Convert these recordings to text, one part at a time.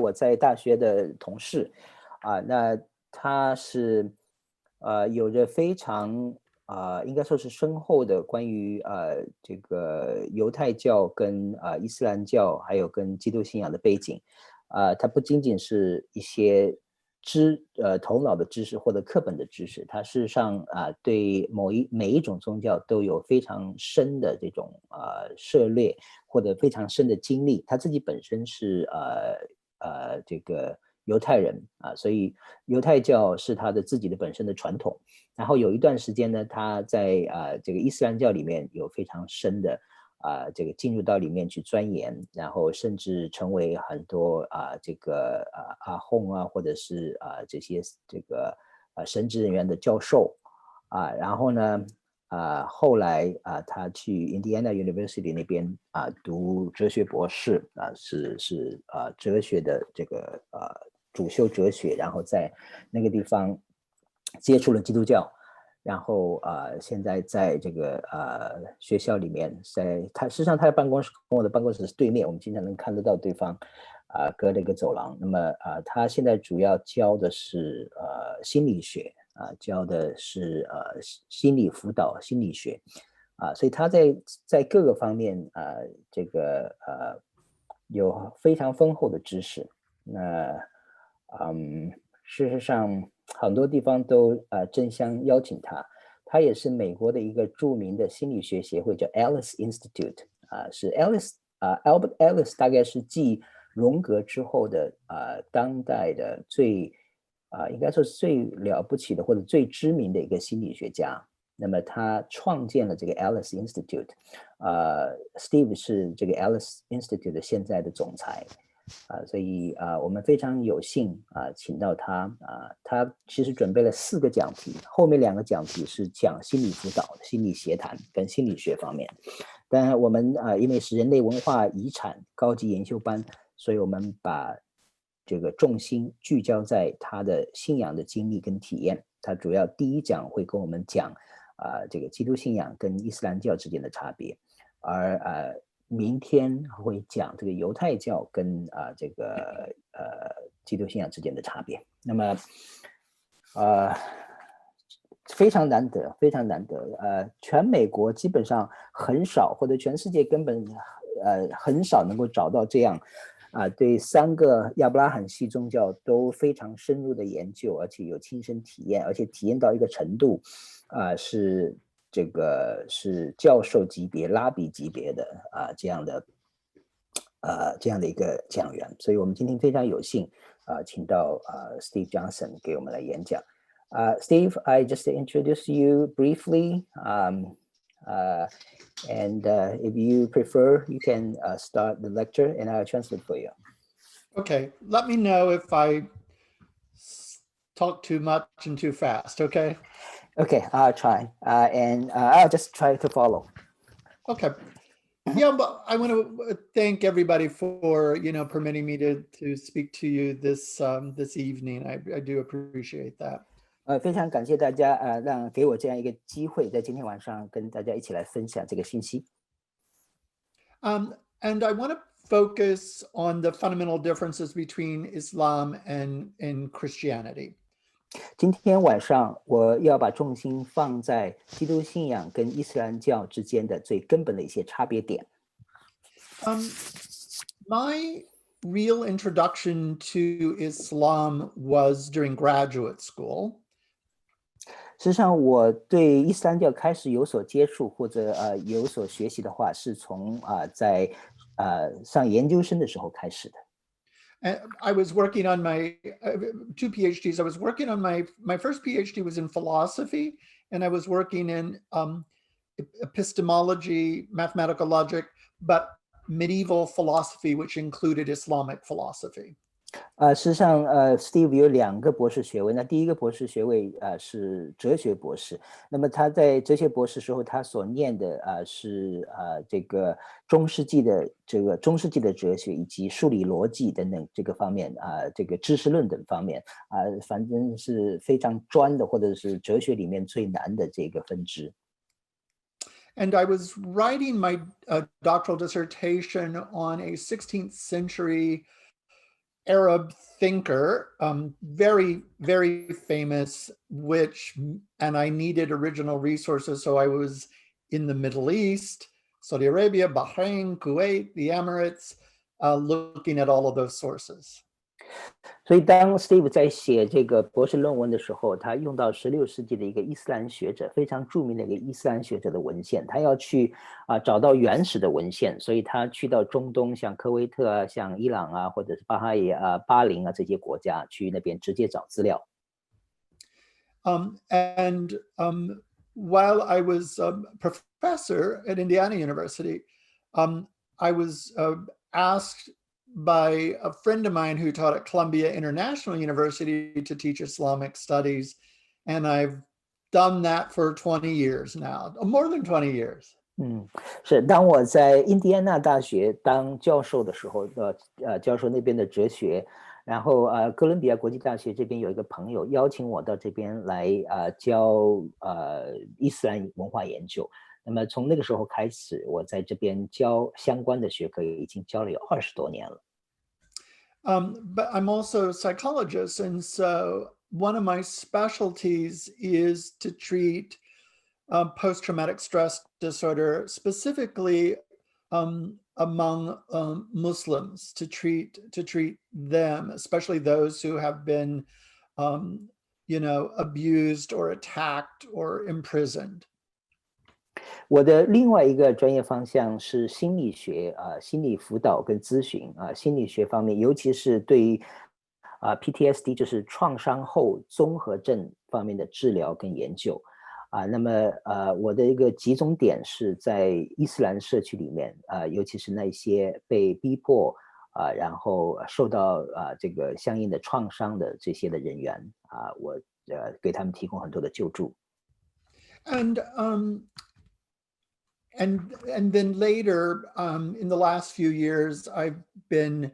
我在大学的同事那他是有着非常应该说是深厚的关于这个犹太教跟伊斯兰教还有跟基督信仰的背景它不仅仅是一些头脑的知识或者课本的知识，它事实上对每一种宗教都有非常深的这种涉猎或者非常深的经历。他自己本身是这个犹太人所以犹太教是他的自己的本身的传统。然后有一段时间呢，他在这个伊斯兰教里面有非常深的这个进入到里面去钻研，然后甚至成为很多这个阿訇或者是这些这个神职人员的教授然后呢后来他去 Indiana University 那边读哲学博士是哲学的这个主修哲学，然后在那个地方接触了基督教。然后现在在这个学校里面，事实上他的办公室跟我的办公室是对面，我们经常能看得到对方隔了一个走廊。那么他现在主要教的是心理学教的是心理辅导心理学所以他在各个方面这个有非常丰厚的知识。那事实上很多地方都争相邀请他。他也是美国的一个著名的心理学协会叫 Alice Institute 是 Albert Ellis 大概是继荣格之后的当代的应该说是最了不起的或者最知名的一个心理学家。那么他创建了这个 Alice Institute Steve 是这个 Alice Institute 的现在的总裁所以我们非常有幸请到他他其实准备了4个讲题，后面2个讲题是讲心理辅导、心理协谈跟心理学方面。当然我们因为是人类文化遗产高级研究班，所以我们把这个重心聚焦在他的信仰的经历跟体验。他主要第1讲会跟我们讲这个基督信仰跟伊斯兰教之间的差别，而明天会讲这个犹太教跟这个基督信仰之间的差别。那么非常难得非常难得全美国基本上很少或者全世界根本很少能够找到这样对3个亚伯拉罕系宗教都非常深入的研究，而且有亲身体验，而且体验到一个程度是这个是教授级别拉比级别的这样的一个讲员。所以我们今天非常有幸请到Steve Johnson 给我们来演讲。Steve, I just introduced you briefly and if you prefer, you can start the lecture and I'll translate for you. Okay, let me know if I talk too much and too fast, okay? Okay, I'll try and I'll just try to follow. Okay. Yeah, but I want to thank everybody for permitting me to speak to you this evening. I do appreciate that. 非常感谢大家给我这样一个机会，在今天晚上跟大家一起来分享这个信息。And I want to focus on the fundamental differences between Islam and Christianity. 今天晚上我要把重心放在基督信仰跟伊斯兰教之间的最根本的一些差别点。My real introduction to Islam was during graduate school. 实际上我对伊斯兰教开始有所接触或者有所学习的话，是从在上研究生的时候開始的。And I was working on my 2 PhDs. I was working on my first PhD was in philosophy, and I was working in epistemology, mathematical logic, but medieval philosophy, which included Islamic philosophy. 事实上Steve 有2个博士学位，那第1个博士学位是哲学博士。那么他在哲学博士时候，他所念的是这个中世纪的哲学以及数理逻辑等等这个方面这个知识论等方面反正是非常专的，或者是哲学里面最难的这个分支。And I was writing my doctoral dissertation on a 16th century Arab thinker, very, very famous, and I needed original resources. So I was in the Middle East, Saudi Arabia, Bahrain, Kuwait, the Emirates, looking at all of those sources. 所以当 Steve 在写这个博士论文的时候，他用到16世纪的一个伊斯兰学者，非常著名的一个伊斯兰学者的文献，他要去找到原始的文献，所以他去到中东，像科威特啊，像伊朗啊，或者是巴林啊这些国家，去那边直接找资料。While I was a professor at Indiana University, I was asked by a friend of mine who taught at Columbia International University to teach Islamic studies. And I've done that for 20 years now, more than 20 years. 是当我在印第安纳大学当教授的时候，教授那边的哲学，然后哥伦比亚国际大学这边有一个朋友邀请我到这边来教伊斯兰文化研究。那么从那个时候开始，我在这边教相关的学科，已经教了有20多年了。But I'm also a psychologist, and so one of my specialties is to treat post-traumatic stress disorder, specifically among Muslims, to treat them, especially those who have been, abused or attacked or imprisoned. 我的另外一个专业方向是心理学心理辅导跟咨询心理学方面，尤其是对于PTSD 就是创伤后综合症方面的治疗跟研究那么我的一个集中点是在伊斯兰社区里面尤其是那些被逼迫然后受到这个相应的创伤的这些的人员我给他们提供很多的救助。And then later, in the last few years, I've been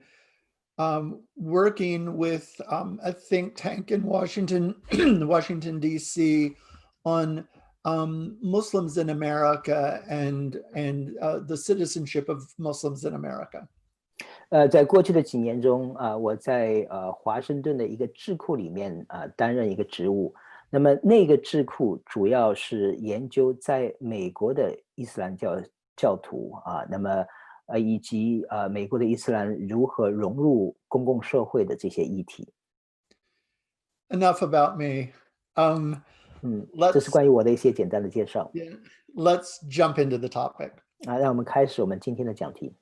working with a think tank in Washington, D.C. on Muslims in America and the citizenship of Muslims in America. 在过去的几年中我在华盛顿的一个智库里面担任一个职务。那么那个智库主要是研究在美国的伊斯兰教徒那么以及美国的伊斯兰如何融入公共社会的这些议题。Enough about me. 这是关于我的一些简单的介绍。Yeah, let's jump into the topic. 让我们开始我们今天的讲题。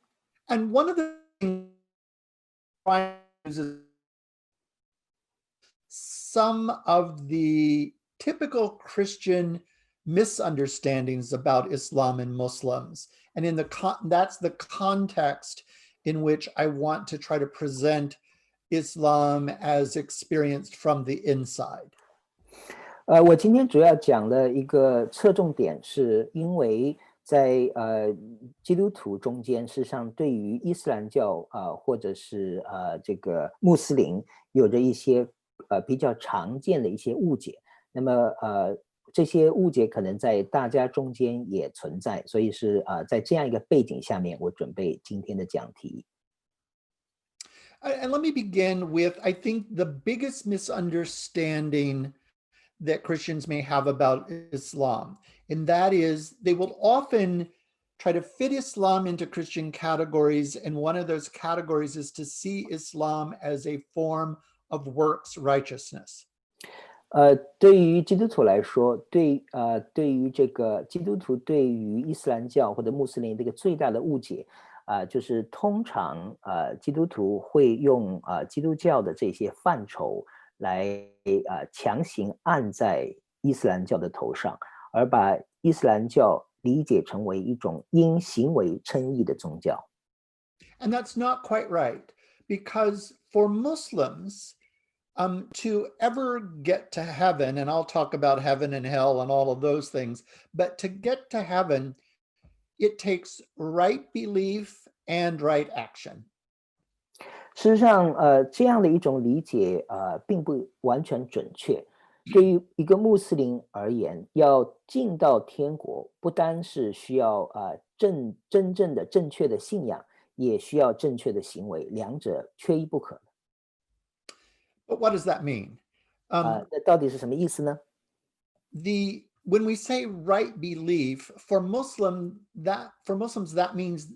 And one of the things is some of the typical Christian misunderstandings about Islam and Muslims. And that's the context in which I want to try to present Islam as experienced from the inside. 我今天主要讲的一个侧重点是因为在基督徒中间事实上对于伊斯兰教或者是这个穆斯林有着一些比较常见的一些误解，那么这些误解可能在大家中间也存在，所以是在这样一个背景下面，我准备今天的讲题。And let me begin with, I think, the biggest misunderstanding that Christians may have about Islam, and that is they will often try to fit Islam into Christian categories, and one of those categories is to see Islam as a form of works righteousness. 对于基督徒来说，对于这个基督徒对于伊斯兰教或者穆斯林这个最大的误解就是通常基督徒会用基督教的这些范畴来强行按在伊斯兰教的头上，而把伊斯兰教理解成为一种因行为称义的宗教。And that's not quite right, because for Muslims, to ever get to heaven, and I'll talk about heaven and hell and all of those things, but to get to heaven, it takes right belief and right action. 事实上这样的一种理解并不完全准确。对于一个穆斯林而言，要进到天国不单是需要真正的正确的信仰，也需要正确的行为，两者缺一不可。But what does that mean? 那到底是什么意思呢？ When we say right belief for Muslims, that means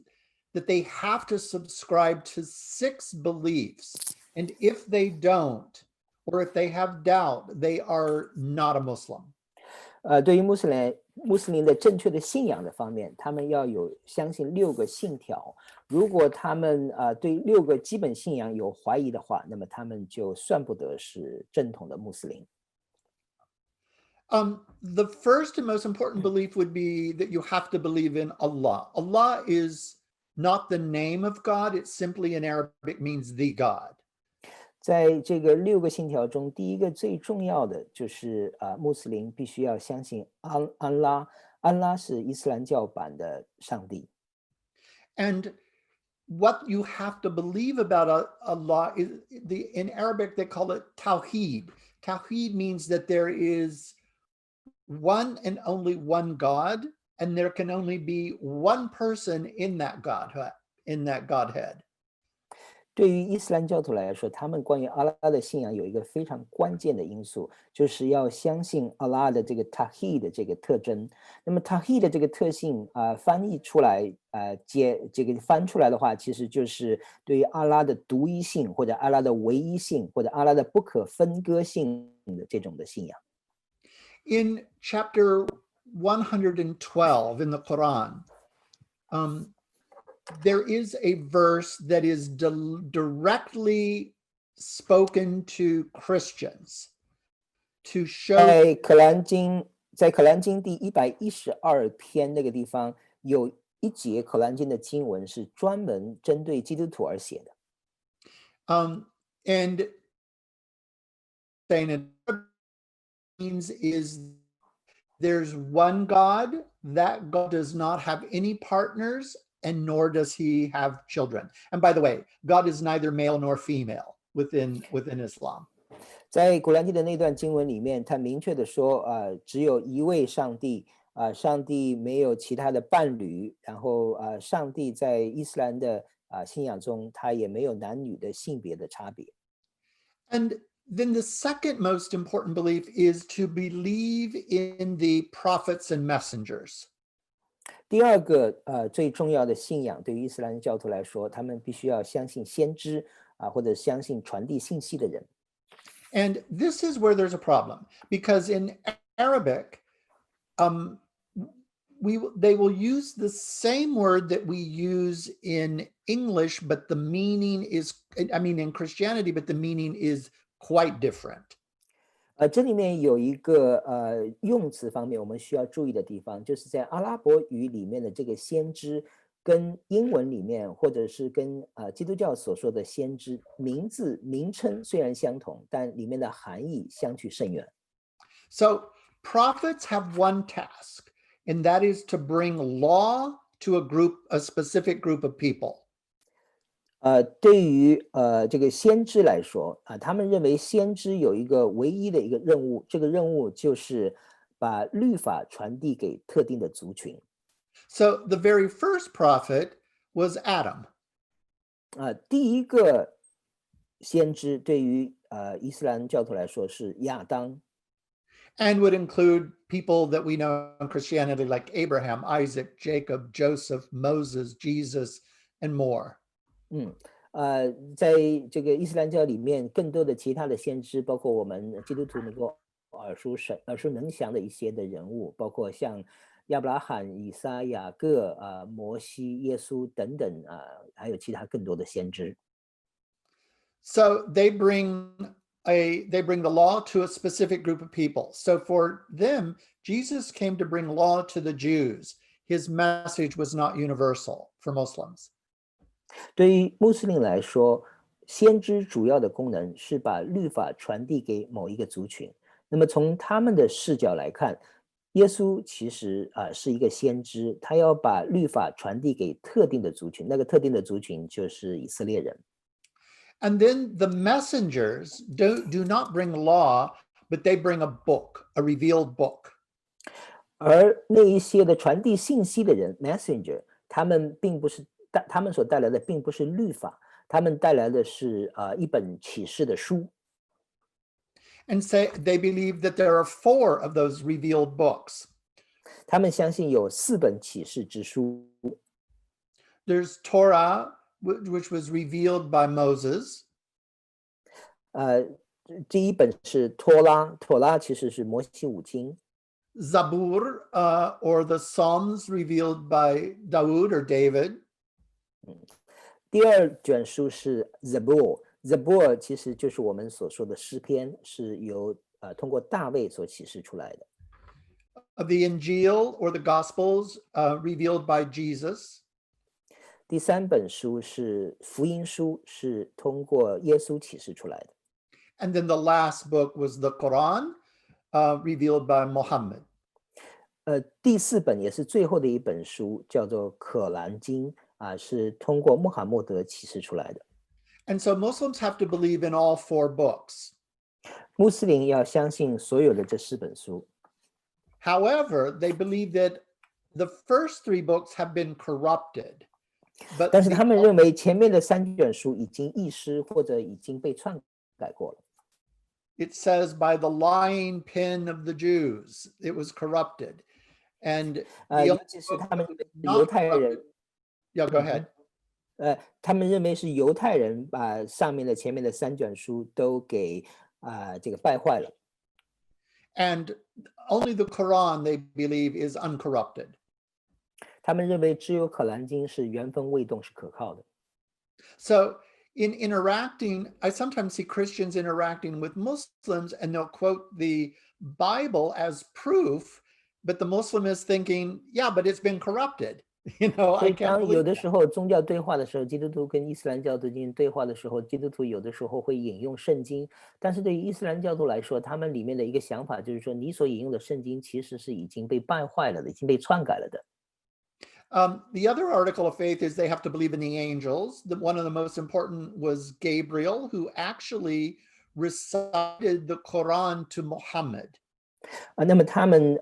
that they have to subscribe to 6 beliefs, and if they don't, or if they have doubt, they are not a Muslim. 对于穆斯林的正确的信仰的方面，他们要有相信6个信条。如果他们对6个基本信仰有怀疑的话，那么他们就算不得是正统的穆斯林。The first and most important belief would be that you have to believe in Allah. Allah is not the name of God. It simply in Arabic means the God. 在这个6个信条中，第一个最重要的就是穆斯林必须要相信安拉，安拉是伊斯兰教版的上帝。And what you have to believe about Allah is in Arabic they call it Tawheed. Tawheed means that there is one and only one God, and there can only be one person in that Godhead. 对于伊斯兰教徒来说，他们关于阿拉的信仰有一个非常关键的因素，就是要相信阿拉的这个 Tawheed 的这个特征。那么 Tawheed 的这个特性翻译出来翻出来的话，其实就是对于阿拉的独一性，或者阿拉的唯一性，或者阿拉的不可分割性的这种的信仰。In chapter 112 in the Quran, there is a verse that is directly spoken to Christians to show. 在可兰经第112篇那个地方，有一节可兰经的经文是专门针对基督徒而写的。And saying it means is there's one God. That God does not have any partners, and nor does he have children. And by the way, God is neither male nor female within Islam. 在古兰经的那段经文里面，他明确的说，只有一位上帝，上帝没有其他的伴侣，然后上帝在伊斯兰的信仰中，他也没有男女的性别的差别。And then the second most important belief is to believe in the prophets and messengers. 第二个最重要的信仰，对于伊斯兰教徒来说，他们必须要相信先知或者相信传递信息的人。And this is where there's a problem, because in Arabic, they will use the same word that we use in English, but the meaning is, in Christianity, but the meaning is quite different. 这里面有一个用词方面我们需要注意的地方，就是在阿拉伯语里面的这个先知，跟英文里面或者是跟基督教所说的先知名称虽然相同，但里面的含义相去甚远。So prophets have one task, and that is to bring law to a specific group of people. 对于这个先知来说他们认为先知有一个唯一的一个任务，这个任务就是把律法传递给特定的族群。So the very first prophet was Adam. 第一个先知对于伊斯兰教徒来说是亚当。And would include people that we know in Christianity like Abraham, Isaac, Jacob, Joseph, Moses, Jesus, and more. 在这个伊斯兰教里面，更多的其他的先知，包括我们基督徒能够耳熟能详的一些的人物，包括像亚伯拉罕、以撒、雅各、摩西、耶稣等等还有其他更多的先知。So they bring the law to a specific group of people. So for them, Jesus came to bring law to the Jews. His message was not universal for Muslims. 对于穆斯林来说，先知主要的功能是把律法传递给某一个族群。那么从他们的视角来看，耶稣其实是一个先知，他要把律法传递给特定的族群，那个特定的族群就是以色列人。And then the messengers do not bring law, but they bring a book, a revealed book. 而那一些的传递信息的人 ，messenger， 他们所带来的并不是律法，他们带来的是一本启示的书。and say they believe that there are 4 of those revealed books. 他们相信有4本启示之书。There's Torah, which was revealed by Moses. 第一本是托拉，托拉其实是摩西五经。Zabur, or the Psalms revealed by Dawood or David. 第2卷书是 Zabur 其实就是我们所说的诗篇，是由通过大卫所启示出来的。The Injil or the Gospels, revealed by Jesus. 第3本书是福音书，是通过耶稣启示出来的。And then the last book was the Quran, revealed by Muhammad. 第4本也是最后的一本书，叫做可兰经是通过穆罕默德启示出来的。And so Muslims have to believe in all 4 books. 穆斯林要相信所有的这4本书。However, they believe that the first 3 books have been corrupted. 但是他们认为前面的3卷书已经易失或者已经被篡改过了。It says by the lying pen of the Jews, it was corrupted. And 尤其是他们犹太人 Yeah, go ahead. 他们认为是犹太人把上面的前面的3卷书都给这个败坏了。And only the Quran, they believe, is uncorrupted. 他们认为只有可兰经是原封未动，是可靠的。So in interacting, I sometimes see Christians interacting with Muslims and they'll quote the Bible as proof, but the Muslim is thinking, yeah, but it's been corrupted. You know, 所 I 以 can't 当有 believe 的 that. 时候宗教对话的时候，基督徒跟伊斯兰教徒进行对话的时候，基督徒有的时候会引用圣经，但是对于伊斯兰教徒来说，他们里面的一个想法就是说，你所引用的圣经其实是已经被败坏了的，已经被篡改了的。The other article of faith is they have to believe in the angels. One of the most important was Gabriel, who actually recited the Quran to Muhammad. 那么他们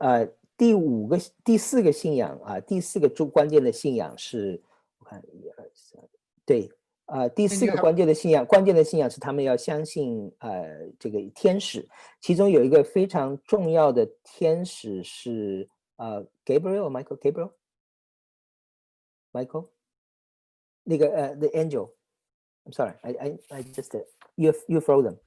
第4个信仰第4个关键的信仰是，我看1、2、3，对第4个关键的信仰是他们要相信这个天使，其中有一个非常重要的天使是Gabriel Michael 那个the angel. I'm sorry, I just you throw them.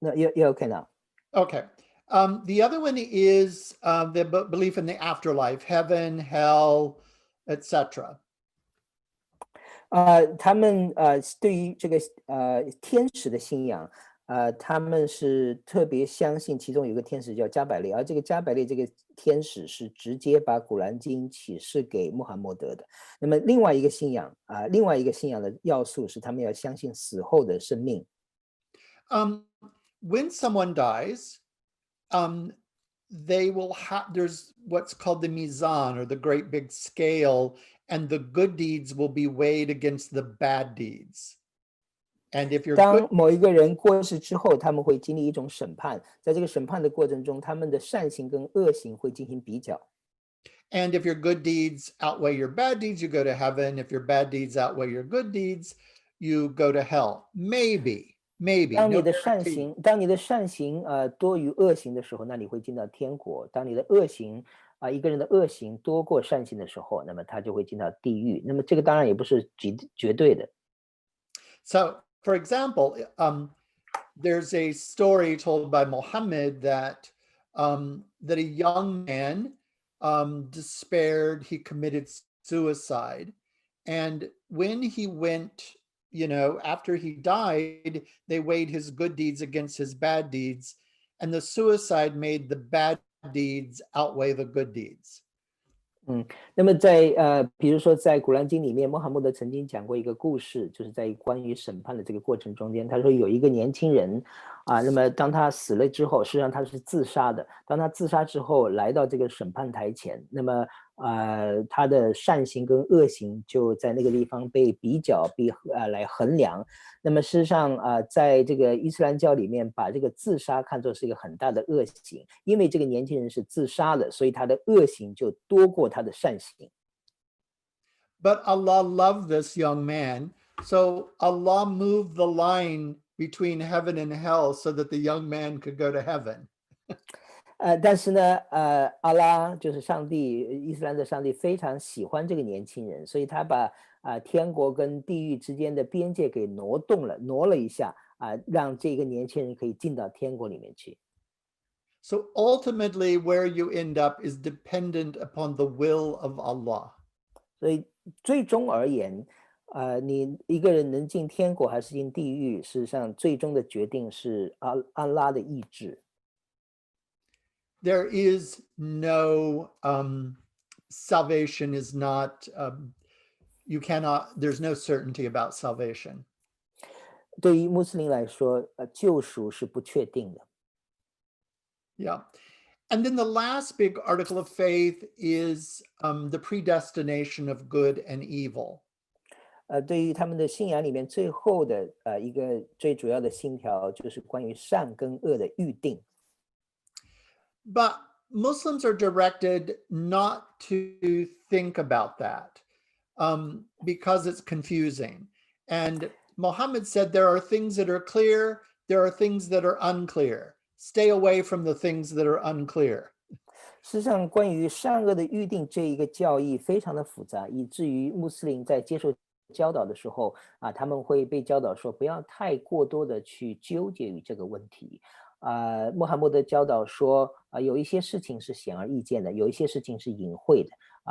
No, you're okay now. Okay. The other one is the belief in the afterlife, heaven, hell, etc. 他们对于这个天使的信仰，他们是特别相信其中有一个天使叫加百列，而这个加百列这个天使是直接把古兰经启示给穆罕默德的。那么另外一个信仰的要素是他们要相信死后的生命。When someone dies, they will have, there's what's called the Mizan, or the great big scale, and the good deeds will be weighed against the bad deeds. And if you're 当 good, 某一个人过世之后，他们会经历一种审判，在这个审判的过程中，他们的善行跟恶行会进行比较。and if your good deeds outweigh your bad deeds, you go to heaven. If your bad deeds outweigh your good deeds, you go to hell. Maybe. 当 No 你的 guarantee. 善行多于恶行的时候，那你会进到天国；当你的恶行一个人的恶行多过善行的时候，那么他就会进到地狱。那么这个当然也不是绝对的。So, for example, there's a story told by Muhammad that that a young man despaired, he committed suicide, and when he went, after he died, they weighed his good deeds against his bad deeds, and the suicide made the bad deeds outweigh the good deeds. 那么比如说在古兰经里面，穆罕默德曾经讲过一个故事，就是在关于审判的这个过程中间，他说有一个年轻人那么当他死了之后，实际上他是自杀的。当他自杀之后，来到这个审判台前，那么他的善行跟恶行就在那个地方被比较来衡量。那么事实上在这个伊斯兰教里面，把这个自杀看作是一个很大的恶行，因为这个年轻人是自杀的，所以他的恶行就多过他的善行。But Allah loved this young man, so Allah moved the line between heaven and hell so that the young man could go to heaven. 但是呢，阿拉就是上帝，伊斯兰的上帝非常喜欢这个年轻人，所以他把天国跟地狱之间的边界给挪了一下让这个年轻人可以进到天国里面去。So ultimately, where you end up is dependent upon the will of Allah. 所以最终而言，你一个人能进天国还是进地狱，事实上最终的决定是安拉的意志。There is no salvation is not you cannot there's no certainty about salvation. 对于穆斯林来说，救赎是不确定的。Yeah. And then the last big article of faith is the predestination of good and evil. 对于他们的信仰里面最后的一个最主要的信条，就是关于善跟恶的预定。But Muslims are directed not to think about that because it's confusing. And Muhammad said there are things that are clear, there are things that are unclear. Stay away from the things that are unclear. 事实上，关于善恶的预定这一个教义非常的复杂，以至于穆斯林在接受教导的时候他们会被教导说不要太过多的去纠结于这个问题。穆罕默德教导说有一些事情是显而易见的，有一些事情是隐晦的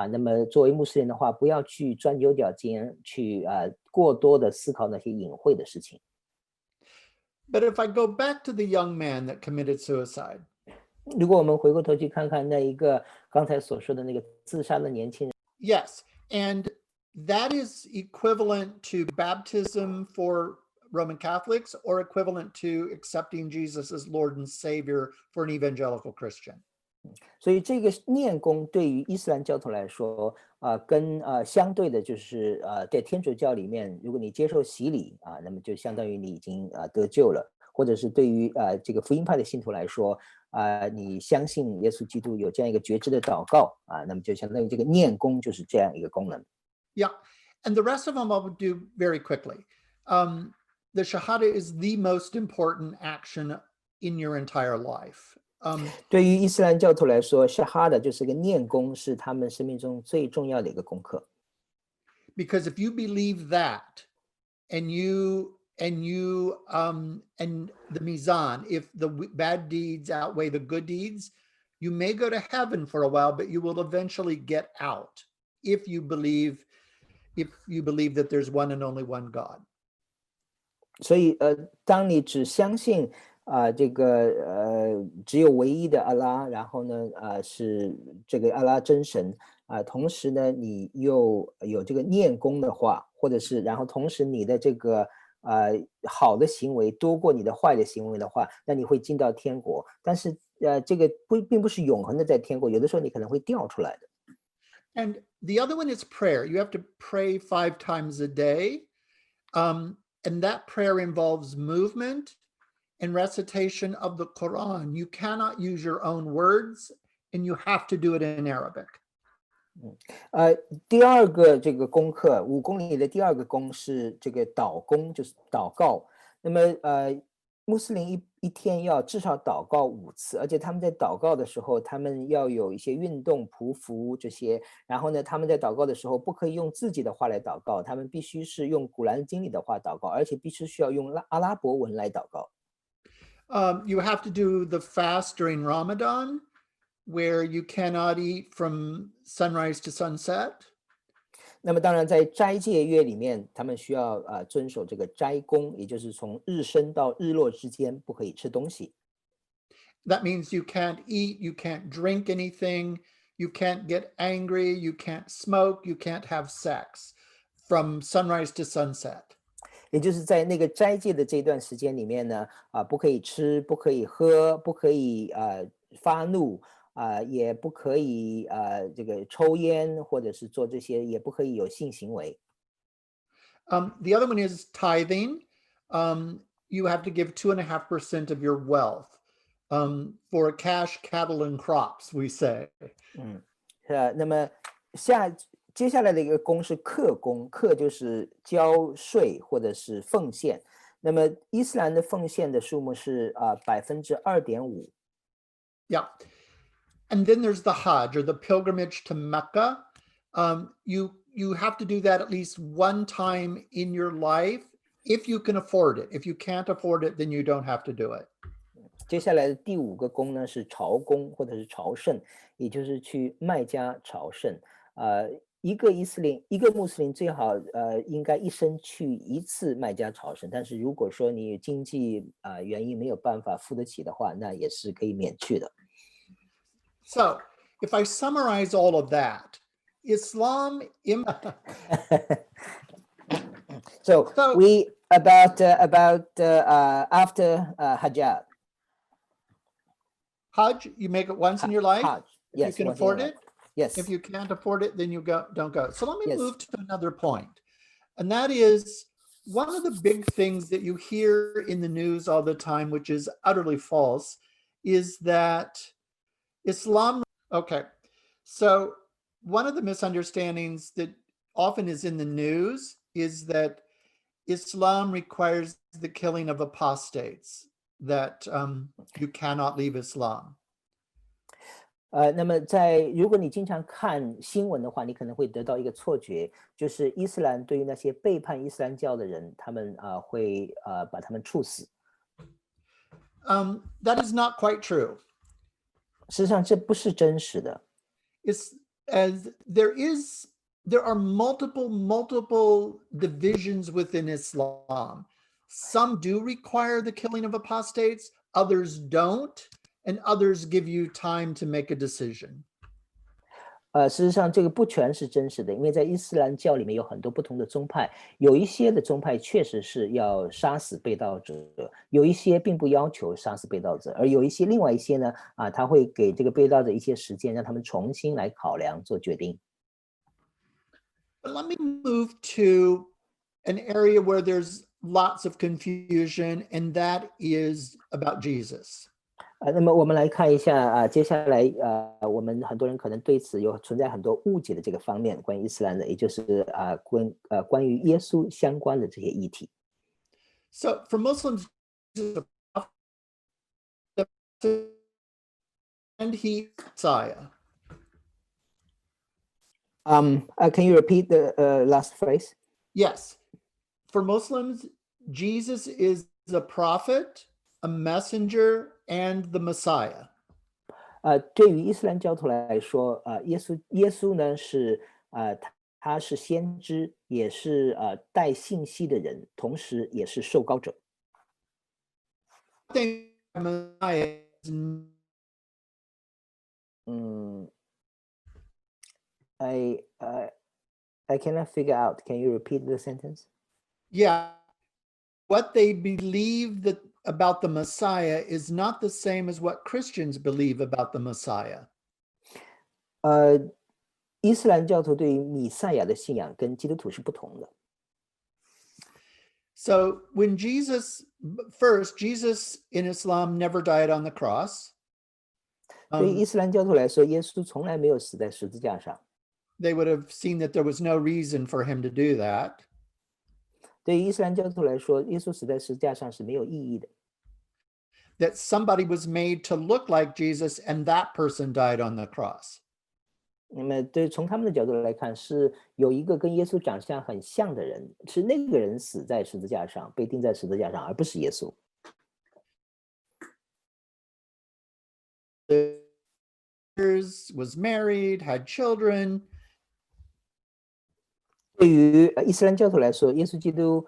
那么作为穆斯林的话，不要去钻牛角尖，去过多的思考那些隐晦的事情。But if I go back to the young man that committed suicide, 如果我们回过头去看看那一个刚才所说的那个自杀的年轻人 yes, and that is equivalent to baptism for Roman Catholics or equivalent to accepting Jesus as Lord and Savior for an evangelical Christian. 所以这个念功对于伊斯兰教徒来说跟相对的就是在天主教里面，如果你接受洗礼那么就相当于你已经得救了，或者是对于这个福音派的信徒来说你相信耶稣基督有这样一个觉知的祷告那么就相当于这个念功就是这样一个功能。Yeah, and the rest of them I will do very quickly. The Shahada is the most important action in your entire life. 对于伊斯兰教徒来说 shahada 就是个念功，是他们生命中最重要的一个功课。 Because if you believe that and the mizan, if the bad deeds outweigh the good deeds, you may go to heaven for a while, but you will eventually get out if you believe that there's one and only one God. 所以当你只相信这个只有唯一的阿拉，然后呢是这个阿拉真神同时呢你又有这个念功的话，或者是然后同时你的这个好的行为多过你的坏的行为的话，那你会进到天国。但是这个并不是永恒的在天国，有的时候你可能会掉出来的。 And the other one is prayer. You have to pray 5 times a day. And that prayer involves movement and recitation of the Quran. You cannot use your own words, and you have to do it in Arabic. 第二个这个功课5公里的第二个功是这个祷功，就是祷告。那么穆斯林一天要至少祷告5次，而且他们在祷告的时候，他们要有一些运动、匍匐这些。然后呢，他们在祷告的时候不可以用自己的话来祷告，他们必须是用古兰经里的话祷告，而且必须需要用阿拉伯文来祷告。You have to do the fast during Ramadan, where you cannot eat from sunrise to sunset. 那么当然在斋戒月里面，他们需要遵守这个斋功，也就是从日升到日落之间不可以吃东西。 That means you can't eat, you can't drink anything, you can't get angry, you can't smoke, you can't have sex from sunrise to sunset. 也就是在那个斋戒的这段时间里面呢不可以吃，不可以喝，不可以发怒也不可以这个抽烟，或者是做这些，也不可以有性行为。 The other one is tithing. You have to give 2.5% of your wealth for cash, cattle, and crops, we say. 那么接下来的一个功是课功，课就是交税或者是奉献。那么伊斯兰的奉献的数目是2.5%。Yeah. And then there's the Hajj, or the pilgrimage to Mecca. You have to do that at least one time in your life if you can afford it. If you can't afford it, then you don't have to do it. 接下来的第5个宫呢是朝贡或者是朝圣，也就是去麦加朝圣。一个穆斯林最好应该一生去1次麦加朝圣，但是如果说你经济原因没有办法付得起的话，那也是可以免去的。So, if I summarize all of that, Islam. So we about after Hajj. Hajj, you make it once in your life. Hajj, yes, if you can afford it. Yes. If you can't afford it, then you don't go. So let me Yes. move to another point. And that is one of the big things that you hear in the news all the time, which is utterly false, is that Islam. Okay. So one of the misunderstandings that often is in the news is that Islam requires the killing of apostates, that you cannot leave Islam. 那么如果你经常看新闻的话，你可能会得到一个错觉，就是伊斯兰对于那些背叛伊斯兰教的人，他们会把他们处死。That is not quite true. 事实上，这不是真实的。There are multiple divisions within Islam. Some do require the killing of apostates, others don't, and others give you time to make a decision. 事实上，这个不全是真实的，因为在伊斯兰教里面有很多不同的宗派，有一些的宗派确实是要杀死被盗者，有一些并不要求杀死被盗者，而另外一些呢，他会给这个被盗者一些时间，让他们重新来考量做决定。But let me move to an area where there's lots of confusion, and that is about Jesus. 那么我们来看一下接下来我们很多人可能对此存在很多误解的这个方面，关于伊斯兰的，也就是关于耶稣相关的这些议题。So for Muslims, and he Messiah. Can you repeat the last phrase? Yes. For Muslims, Jesus is a prophet, a messenger, and the Messiah. 对于伊斯兰教徒来说，耶稣呢是他是先知，也是带信息的人，同时也是受膏者。I cannot figure out. Can you repeat the sentence? Yeah. What they believe about the Messiah is not the same as what Christians believe about the Messiah. 伊斯兰教徒对于弥赛亚的信仰跟基督徒是不同的。So when Jesus in Islam never died on the cross. 对于伊斯兰教徒来说，耶稣从来没有死在十字架上。They would have seen that there was no reason for him to do that. 对于伊斯兰教徒来说，耶稣死在十字架上是没有意义的。That somebody was made to look like Jesus, and that person died on the cross. 那么，从他们的角度来看，是有一个跟耶稣长相很像的人，是那个人死在十字架上，被钉在十字架上，而不是耶稣。Was married, had children. 对于伊斯兰教徒来说，耶稣基督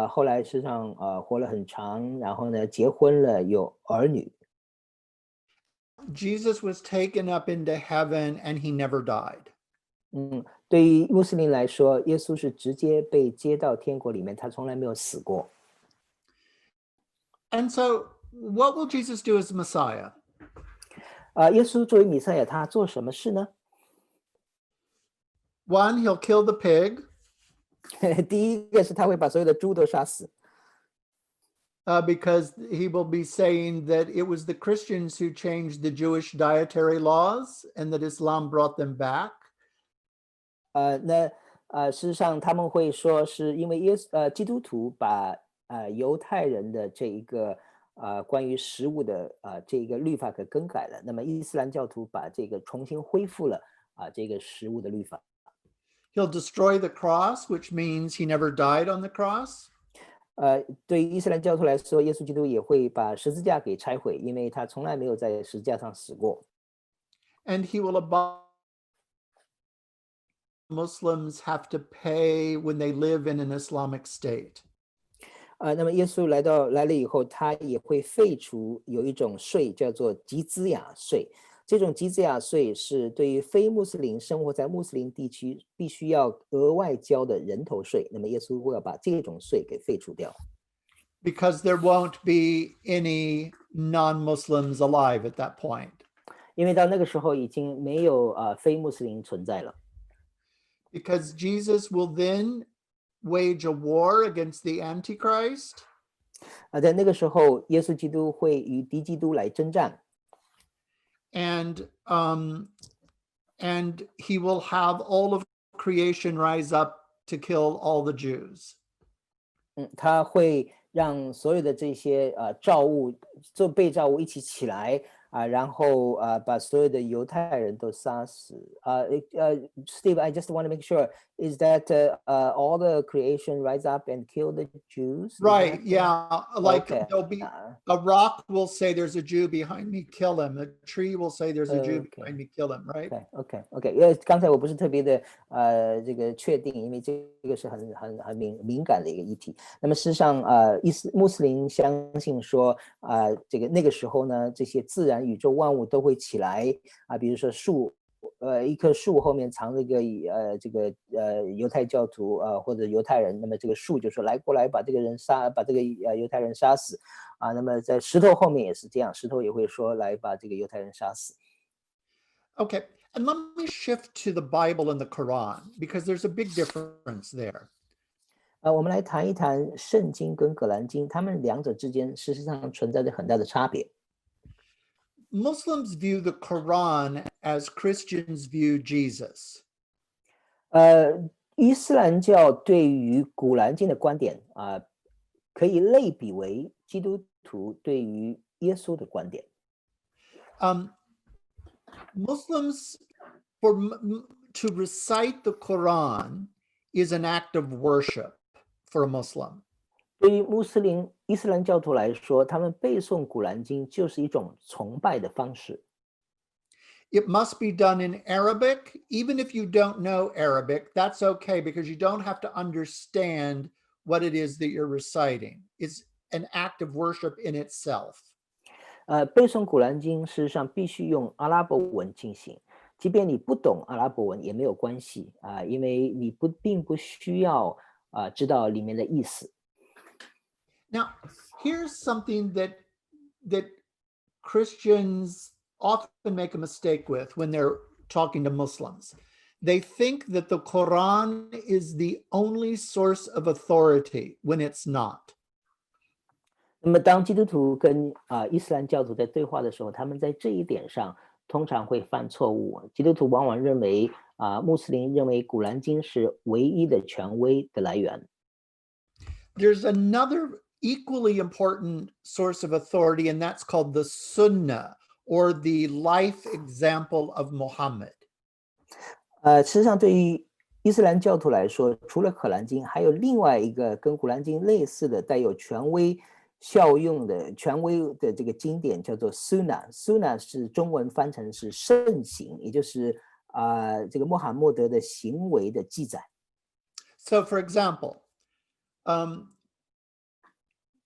后来实际上活了很长，然后呢结婚了，有儿女。Jesus was taken up into heaven and he never died. 对于穆斯林来说，耶稣是直接被接到天国里面，他从来没有死过。And so, what will Jesus do as Messiah? 耶稣作为弥赛亚，他做什么事呢？ One, he'll kill the pig. 第一个是他会把所有的猪都杀死。Because he will be saying that it was the Christians who changed the Jewish dietary laws and that Islam brought them back. 事实上他们会说是因为基督徒把犹太人的这一个关于食物的这一个律法给更改了，那么伊斯兰教徒把这个重新恢复了这个食物的律法。He'll destroy the cross, which means he never died on the cross. 对于伊斯兰教徒来说，耶稣基督也会把十字架给拆毁，因为他从来没有在十字架上死过。And he will abolish Muslims have to pay when they live in an Islamic state. 那么耶稣来了以后，他也会废除有一种税叫做吉兹亚税。这种吉兹亚税是对于非穆斯林生活在穆斯林地区必须要额外交的人头税。那么耶稣会要把这种税给废除掉。Because there won't be any non-Muslims alive at that point. 因为到那个时候已经没有非穆斯林存在了。Because Jesus will then wage a war against the Antichrist. 在那个时候，耶稣基督会与敌基督来征战。And he will have all of creation rise up to kill all the Jews. 他会让所有的这些造物被造物一起起来然后把所有的犹太人都杀死。Steve, I just want to make sure, is that all the creation rise up and kill the Jews? Right, yeah. Like Okay. there'll be a rock will say there's a Jew behind me, kill him. A tree will say there's a Jew behind me, kill him, right? Okay. 因为刚才我不是特别的这个确定，因为这个是很敏感的一个议题。那么事实上穆斯林相信说这个那个时候呢，这些自然宇宙万物都会起来比如说树一棵树后面藏着一个这个犹太教徒或者犹太人，那么这个树就说来过来把这个犹太人杀死那么在石头后面也是这样，石头也会说来把这个犹太人杀死。Okay, and let me shift to the Bible and the Quran because there's a big difference there. 我们来谈一谈圣经跟葛兰经，他们两者之间事实上存在着很大的差别。Muslims view the Quran as Christians view Jesus. 伊斯兰教对于古兰经的观点可以类比为基督徒对于耶稣的观点。Muslims to recite the Quran is an act of worship for a Muslim. 对于伊斯兰教徒来说，他们背诵古兰经就是一种崇拜的方式。It must be done in Arabic. Even if you don't know Arabic, that's okay because you don't have to understand what it is that you're reciting. It's an act of worship in itself. 背诵古兰经事实上必须用阿拉伯文进行，即便你不懂阿拉伯文也没有关系因为你并不需要知道里面的意思。Now, here's something that Christians often make a mistake with when they're talking to Muslims. They think that the Quran is the only source of authority when it's not. 那么当基督徒跟伊斯兰教徒在对话的时候，他们在这一点上通常会犯错误。基督徒往往认为穆斯林认为古兰经是唯一的权威的来源。There's another equally important source of authority, and that's called the Sunnah, or the life example of Muhammad. 事实上，对于伊斯兰教徒来说，除了可兰经，还有另外一个跟古兰经类似的、带有权威效用的权威的这个经典，叫做 Sunnah。Sunnah 是中文翻成是圣行，也就是这个穆罕默德的行为的记载。So, for example,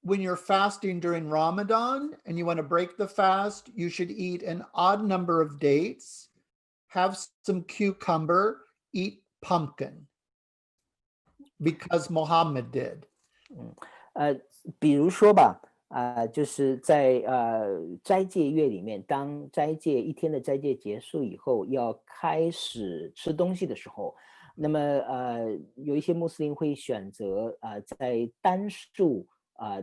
when you're fasting during Ramadan and you want to break the fast, you should eat an odd number of dates, have some cucumber, eat pumpkin, because Muhammad did. 比如说吧，就是在斋戒月里面，当斋戒一天的斋戒结束以后，要开始吃东西的时候，那么有一些穆斯林会选择在单数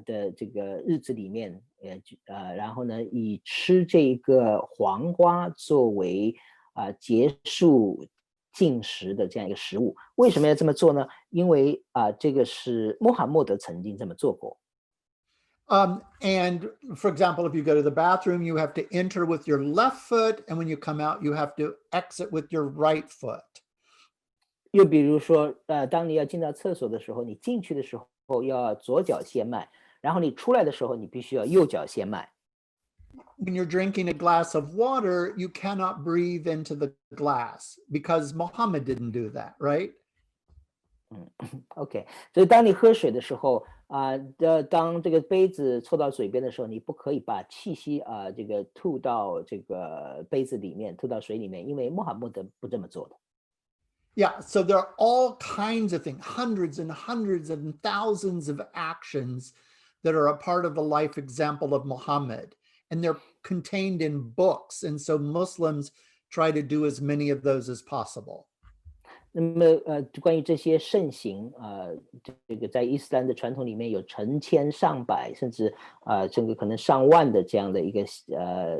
的这个日子里面，然后呢，以吃这个黄瓜作为结束进食的这样一个食物。为什么要这么做呢？因为这个是穆罕默德曾经这么做过。And for example, if you go to the bathroom, you have to enter with your left foot, and when you come out, you have to exit with your right foot. 又比如说，当你要进到厕所的时候，你进去的时候要左脚先迈，然后你出来的时候，你必须要右脚先迈。When you're drinking a glass of water, you cannot breathe into the glass because Muhammad didn't do that, right? OK，所以当你喝水的时候当这个杯子凑到嘴边的时候，你不可以把气息这个吐到这个杯子里面，吐到水里面，因为穆罕默德不这么做的。Yeah, so there are all kinds of things, hundreds and hundreds and thousands of actions that are a part of the life example of Muhammad, and they're contained in books. And so Muslims try to do as many of those as possible. 那么关于这些盛行这个在伊斯兰的传统里面有成千上百，甚至这个可能上万的这样的一个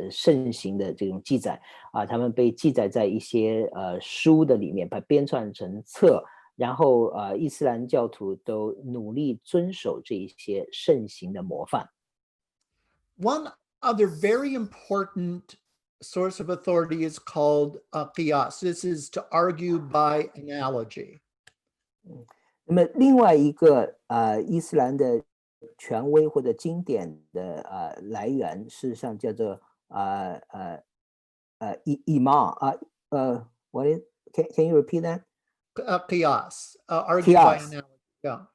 盛行的这种记载他们被记载在一些书的里面，把编撰成册，然后伊斯兰教徒都努力遵守这一些盛行的模范。One other very important source of authority is called qiyas. This is to argue by analogy. 那么另外一个伊斯兰的权威或者经典的来源，事实上叫做imam what is can you repeat that? Qiyas, argue by analogy. Yeah.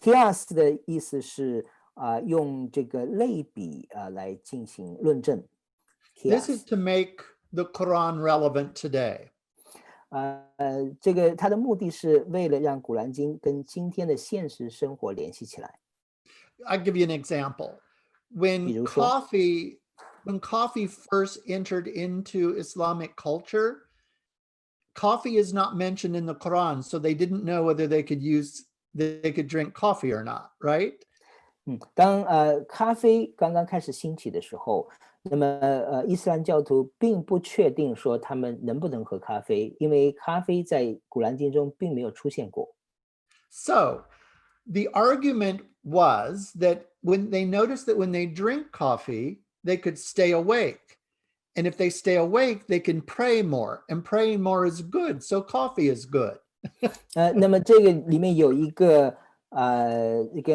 Qiyas 的意思是用这个类比来进行论证。This is to make the Quran relevant today. 这个它的目的是为了让古兰经跟今天的现实生活联系起来。I'll give you an example. When coffee first entered into Islamic culture, coffee is not mentioned in the Quran, so they didn't know whether they could drink coffee or not, right? 当咖啡刚刚开始兴起的时候，那么伊斯兰教徒并不确定说他们能不能喝咖啡，因为咖啡在古兰经中并没有出现过。So the argument was that when they noticed that when they drink coffee, they could stay awake. And if they stay awake, they can pray more. And praying more is good. So coffee is good. 那么这个里面有一个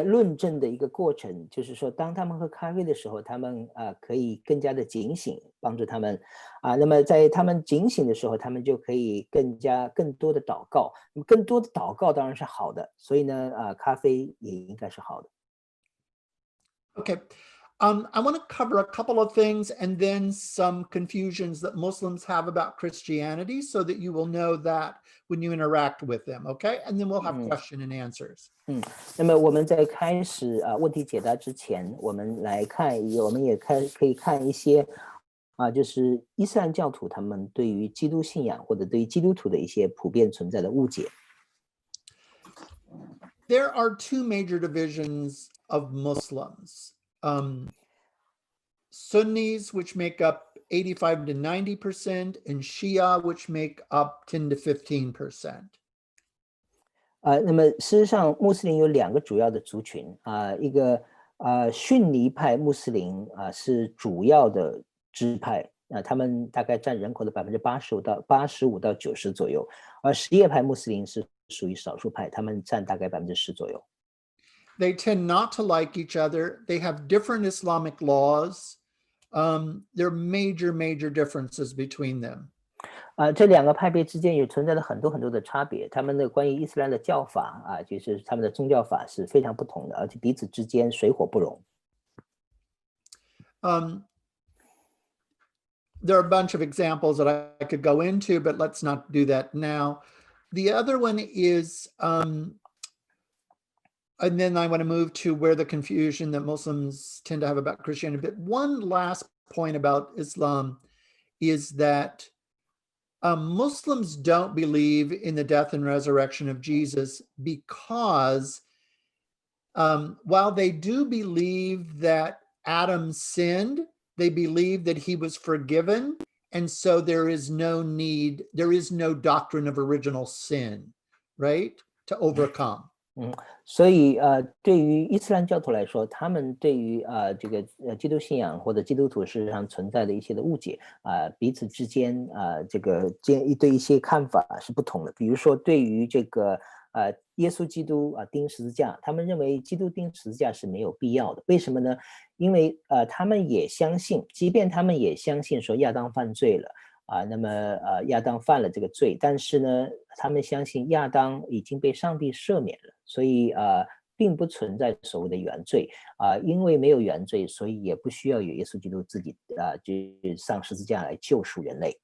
论证的一个过程，就是说当他们喝咖啡的时候，他们可以更加的警醒，帮助他们那么在他们警醒的时候，他们就可以更多的祷告。那么更多的祷告当然是好的，所以呢咖啡也应该是好的。Okay. I want to cover a couple of things and then some confusions that Muslims have about Christianity so that you will know that when you interact with them, okay? And then we'll have question and answers. 那么我们在开始问题解答之前，我们也可以看一些就是伊斯兰教徒他们对于基督信仰或者对于基督徒的一些普遍存在的误解。There are two major divisions of Muslims. Sunnis, which make up 85 to 90%, and Shia, which make up 10 to 15%. 那么事实上穆斯林有两个主要的族群一个逊尼派穆斯林是主要的支派他们大概占人口的85%到90%左右，而什叶派穆斯林是属于少数派，他们占大概10%左右。They tend not to like each other. They have different Islamic laws. There are major differences between them. 这两个派别之间也存在了很多的差别，他们的关于伊斯兰的教法就是他们的宗教法是非常不同的，而且彼此之间水火不容。There are a bunch of examples that I could go into, but let's not do that now. The other one is, and then I want to move to where the confusion that Muslims tend to have about Christianity. But one last point about Islam is that Muslims don't believe in the death and resurrection of Jesus because while they do believe that Adam sinned, they believe that he was forgiven. And so there is no doctrine of original sin, right, to overcome. 所以对于伊斯兰教徒来说，他们对于这个基督信仰或者基督徒事实上存在的一些的误解彼此之间这个对一些看法是不同的。比如说，对于这个耶稣基督钉十字架，他们认为基督钉十字架是没有必要的。为什么呢？因为他们也相信，即便他们也相信说亚当犯罪了。那么亚当犯了这个罪，但是呢，他们相信亚当已经被上帝赦免了，所以并不存在所谓的原罪因为没有原罪，所以也不需要有耶稣基督自己就上十字架来救赎人类。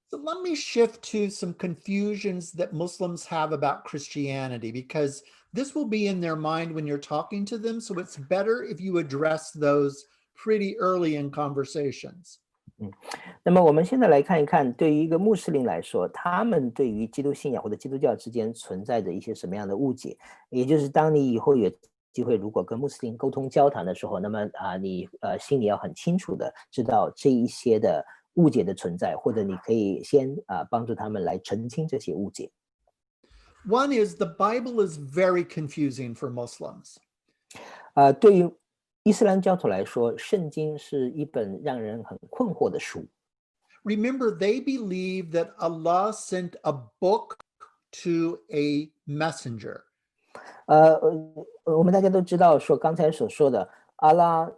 So let me shift to some confusions that Muslims have about Christianity, because this will be in their mind when you're talking to them. So it's better if you address those pretty early in conversations. 那么我们现在来看一看，对于一个穆斯林来说，他们对于基督信仰或者基督教之间存在着一些什么样的误解？也就是当你以后有机会，如果跟穆斯林沟通交谈的时候，那么你心里要很清楚的知道这一些的误解的存在，或者你可以先帮助他们来澄清这些误解。One is the Bible is very confusing for Muslims. 对于伊斯兰教徒来说，圣经是一本让人很困惑的书。Remember, they believe that Allah sent a book to a messenger. 我们大家都知道说，刚才所说的阿拉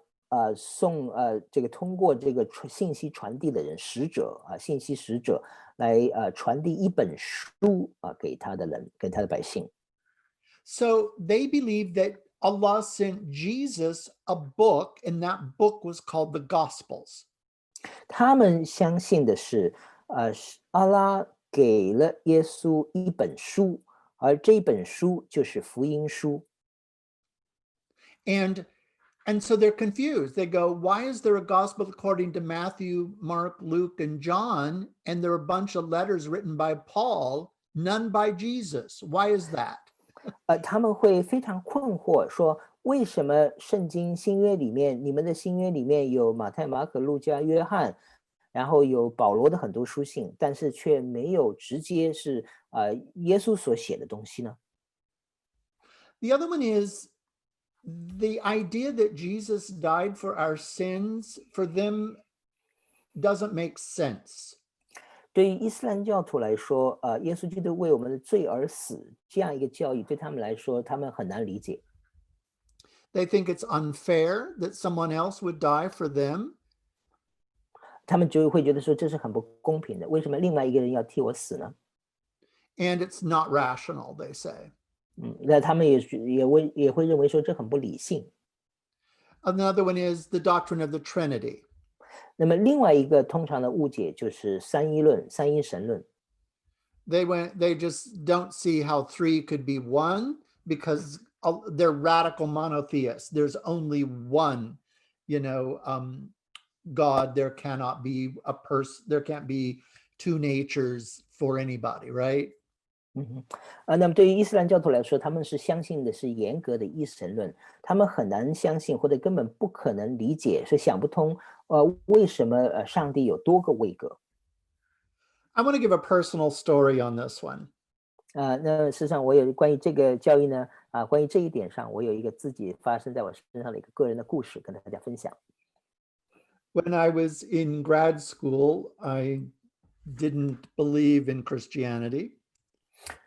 这个通过这个信息传递的人使者信息使者来传递一本书给他的人，给他的百姓。So they believe that Allah sent Jesus a book, and that book was called the Gospels. 他们相信的是阿拉给了耶稣一本书，而这本书就是福音书。And so they're confused. They go, why is there a gospel according to Matthew, Mark, Luke, and John, and there are a bunch of letters written by Paul, none by Jesus? Why is that? 他们会非常困惑，说为什么圣经新约里面，你们的新约里面有马太、马可、路加、约翰，然后有保罗的很多书信，但是却没有直接是耶稣所写的东西呢？ The other one is the idea that Jesus died for our sins, for them, doesn't make sense. 对于伊斯兰教徒来说，耶稣基督为我们的罪而死这样一个教义，对他们来说，他们很难理解。They think it's unfair that someone else would die for them. 他们就会觉得说这是很不公平的，为什么另外一个人要替我死呢？ And it's not rational, they say. 那他们也会认为说这很不理性。 Another one is the doctrine of the Trinity. 那么另外一个通常的误解就是三一论、三一神论。They just don't see how three could be one, because they're radical monotheists. There's only one, God. There cannot be a person. There can't be two natures for anybody, right? 那么对于伊斯兰教徒来说，他们是相信的是严格的一神论，他们很难相信或者根本不可能理解，是想不通为什么上帝有多个位格。 I want to give a personal story on this one. 那事实上我有关于这个教义呢关于这一点上，我有一个自己发生在我身上的一个个人的故事跟大家分享。 When I was in grad school, I didn't believe in Christianity.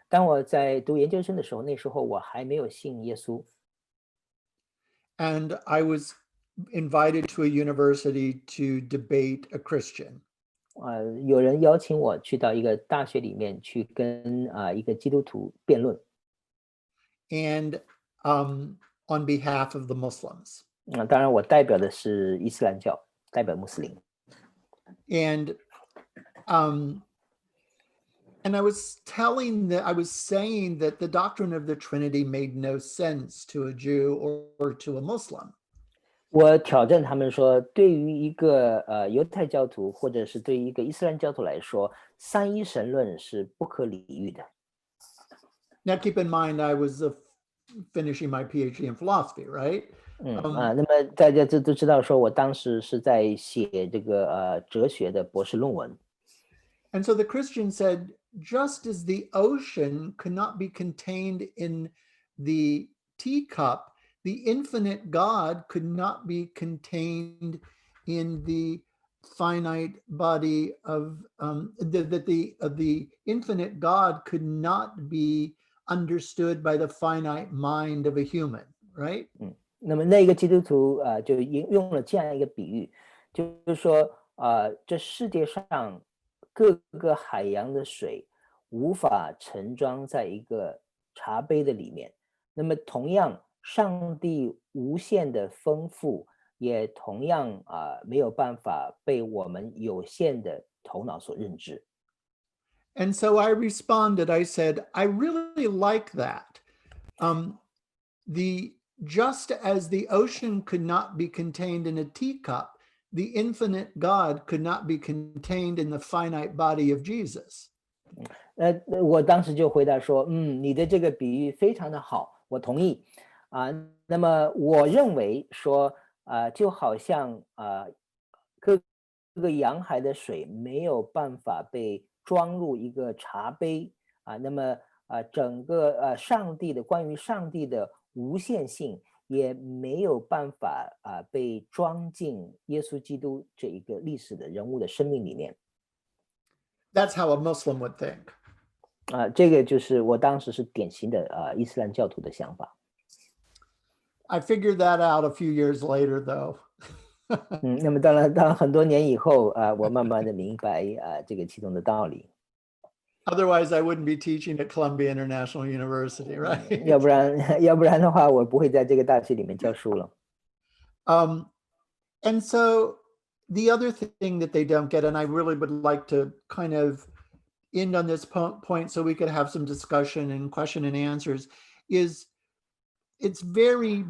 当我在读研究生的时候，那时候我还没有信耶稣。 And I was invited to a university to debate a Christian. 有人邀请我去到一个大学里面去跟一个基督徒辩论。 And on behalf of the Muslims. 当然我代表的是伊斯兰教，代表穆斯林。 And I was saying that the doctrine of the Trinity made no sense to a Jew or to a Muslim. 我挑战他们说，对于一个犹太教徒或者是对于一个伊斯兰教徒来说，三一神论是不可理喻的。 Now keep in mind, I was finishing my PhD in philosophy, right? 那么大家都知道说，我当时是在写这个哲学的博士论文。 And so the Christian said, just as the ocean could not be contained in the teacup, the infinite God could not be contained in the finite body of the infinite God could not be understood by the finite mind of a human, right? 那么那个基督徒就用了这样一个比喻，就是说这世界上各个海洋的水无法盛装在一个茶杯的里面。那么同样，上帝无限的丰富，也同样没有办法被我们有限的头脑所认知。And so I responded, I said, I really like that. Just as the ocean could not be contained in a teacup, the infinite God could not be contained in the finite body of Jesus. 我当时就回答说，你的这个比喻非常的好，我同意那么我认为说就好像各个洋海的水没有办法被装入一个茶杯那么整个关于上帝的无限性也没有办法被装进耶稣基督这一个历史的人物的生命里面。That's how a Muslim would think. 这个就是我当时是典型的伊斯兰教徒的想法。I figured that out a few years later, though. 那么当然很多年以后我慢慢的明白这个其中的道理。Otherwise, I wouldn't be teaching at Columbia International University, right? 要不然的话，我不会在这个大学里面教书了。And so the other thing that they don't get, and I really would like to kind of end on this point so we could have some discussion and question and answers, is it's very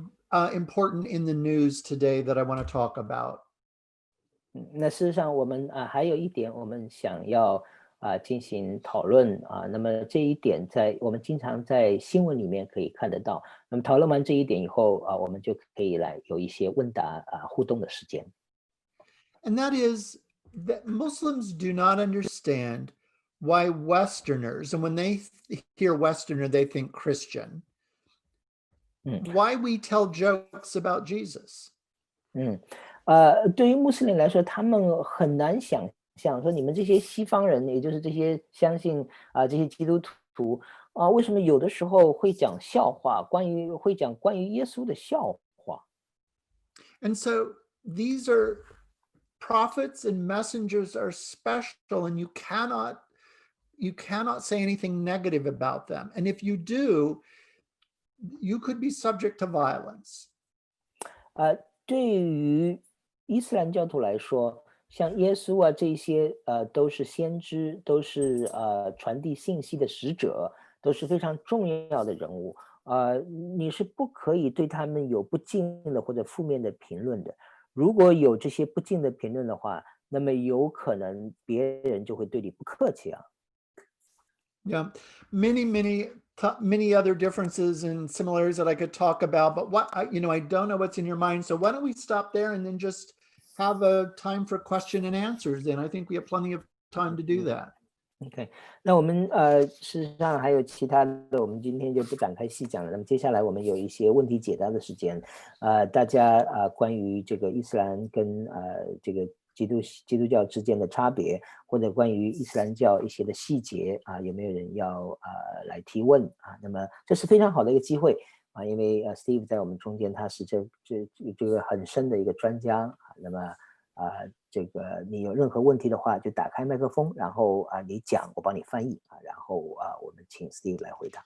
important in the news today that I want to talk about. 那事实上我们还有一点我们想要进行讨论那么这一点我们经常在新闻里面可以看得到。那么讨论完这一点以后我们就可以来有一些问答互动的时间。And that is that Muslims do not understand why Westerners, and when they hear Westerner, they think Christian, why we tell jokes about Jesus. 对于穆斯林来说，他们很难想象说你们这些西方人，也就是这些相信这些基督徒为什么有的时候会讲笑话，会讲关于耶稣的笑话。And so these are prophets and messengers are special, and you cannot say anything negative about them. And if you do, you could be subject to violence. 对于伊斯兰教徒来说，像耶稣这些都是先知，都是传递信息的使者，都是非常重要的人物你是不可以对他们有不敬的或者负面的评论的。如果有这些不敬的评论的话，那么有可能别人就会对你不客气Yeah, many other differences and similarities that I could talk about, but I don't know what's in your mind. So why don't we stop there and then just have a time for question and answers? And I think we have plenty of time to do that. OK， 那我们事实上还有其他的，我们今天就不展开细讲了。那么接下来我们有一些问题解答的时间，大家关于这个伊斯兰跟这个基督教之间的差别，或者关于伊斯兰教一些的细节有没有人要来提问那么这是非常好的一个机会因为Steve 在我们中间，他是这个很深的一个专家那么这个你有任何问题的话，就打开麦克风，然后你讲，我帮你翻译然后我们请 Steve 来回答。